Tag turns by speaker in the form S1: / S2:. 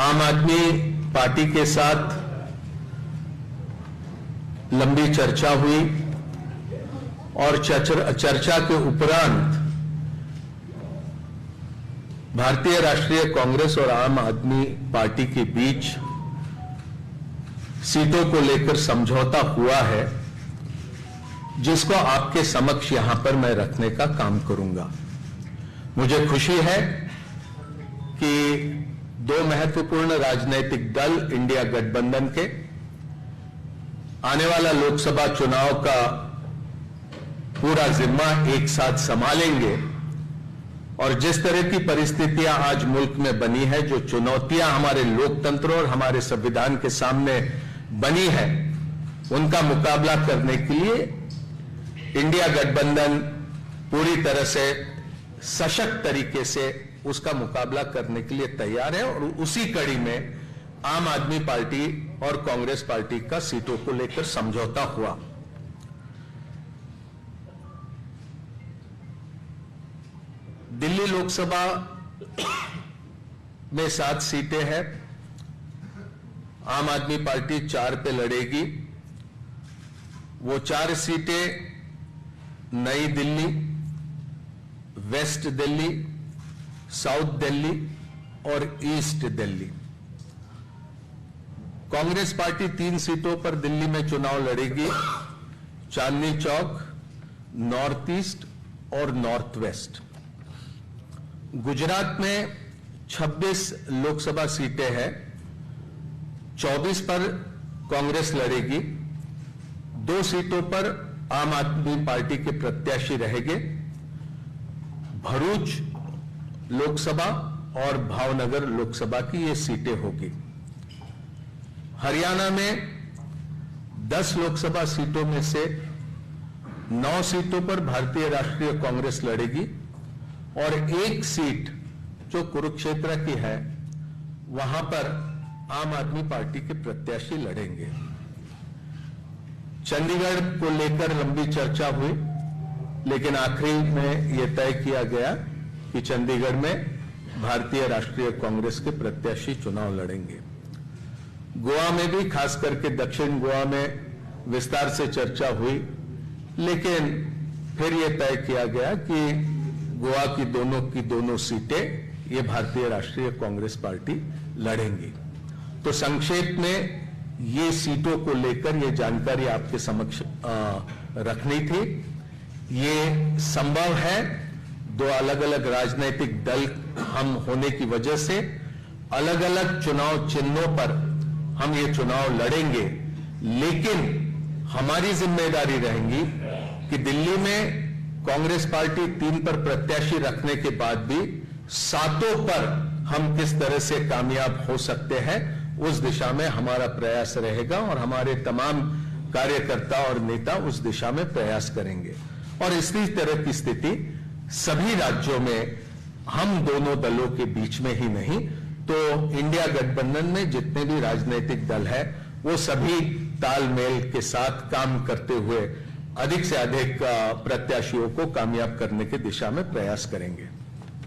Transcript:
S1: आम आदमी पार्टी के साथ लंबी चर्चा हुई और चर्चा के उपरांत भारतीय राष्ट्रीय कांग्रेस और आम आदमी पार्टी के बीच सीटों को लेकर समझौता हुआ है, जिसको आपके समक्ष यहां पर मैं रखने का काम करूंगा। मुझे खुशी है कि दो महत्वपूर्ण राजनीतिक दल इंडिया गठबंधन के आने वाला लोकसभा चुनाव का पूरा जिम्मा एक साथ संभालेंगे और जिस तरह की परिस्थितियां आज मुल्क में बनी है, जो चुनौतियां हमारे लोकतंत्र और हमारे संविधान के सामने बनी है, उनका मुकाबला करने के लिए इंडिया गठबंधन पूरी तरह से सशक्त तरीके से उसका मुकाबला करने के लिए तैयार है। और उसी कड़ी में आम आदमी पार्टी और कांग्रेस पार्टी का सीटों को लेकर समझौता हुआ। दिल्ली लोकसभा में 7 सीटें हैं। आम आदमी पार्टी 4 पे लड़ेगी। वो 4 सीटें नई दिल्ली, वेस्ट दिल्ली, साउथ दिल्ली और ईस्ट दिल्ली। कांग्रेस पार्टी 3 सीटों पर दिल्ली में चुनाव लड़ेगी, चांदनी चौक, नॉर्थ ईस्ट और नॉर्थ वेस्ट। गुजरात में 26 लोकसभा सीटें हैं, 24 पर कांग्रेस लड़ेगी, 2 सीटों पर आम आदमी पार्टी के प्रत्याशी रहेंगे। भरूच लोकसभा और भावनगर लोकसभा की ये सीटें होगी। हरियाणा में 10 लोकसभा सीटों में से 9 सीटों पर भारतीय राष्ट्रीय कांग्रेस लड़ेगी और 1 सीट जो कुरुक्षेत्र की है, वहां पर आम आदमी पार्टी के प्रत्याशी लड़ेंगे। चंडीगढ़ को लेकर लंबी चर्चा हुई, लेकिन आखिरी में यह तय किया गया कि चंडीगढ़ में भारतीय राष्ट्रीय कांग्रेस के प्रत्याशी चुनाव लड़ेंगे। गोवा में भी, खास करके दक्षिण गोवा में विस्तार से चर्चा हुई, लेकिन फिर यह तय किया गया कि गोवा की दोनों सीटें ये भारतीय राष्ट्रीय कांग्रेस पार्टी लड़ेंगी। तो संक्षेप में ये सीटों को लेकर ये जानकारी आपके समक्ष रखनी थी। ये संभव है, 2 अलग अलग राजनीतिक दल हम होने की वजह से अलग अलग चुनाव चिन्हों पर हम ये चुनाव लड़ेंगे, लेकिन हमारी जिम्मेदारी रहेगी कि दिल्ली में कांग्रेस पार्टी 3 पर प्रत्याशी रखने के बाद भी 7 पर हम किस तरह से कामयाब हो सकते हैं, उस दिशा में हमारा प्रयास रहेगा और हमारे तमाम कार्यकर्ता और नेता उस दिशा में प्रयास करेंगे। और इसी तरह की स्थिति सभी राज्यों में हम दोनों दलों के बीच में ही नहीं, तो इंडिया गठबंधन में जितने भी राजनीतिक दल है, वो सभी तालमेल के साथ काम करते हुए अधिक से अधिक प्रत्याशियों को कामयाब करने की दिशा में प्रयास करेंगे।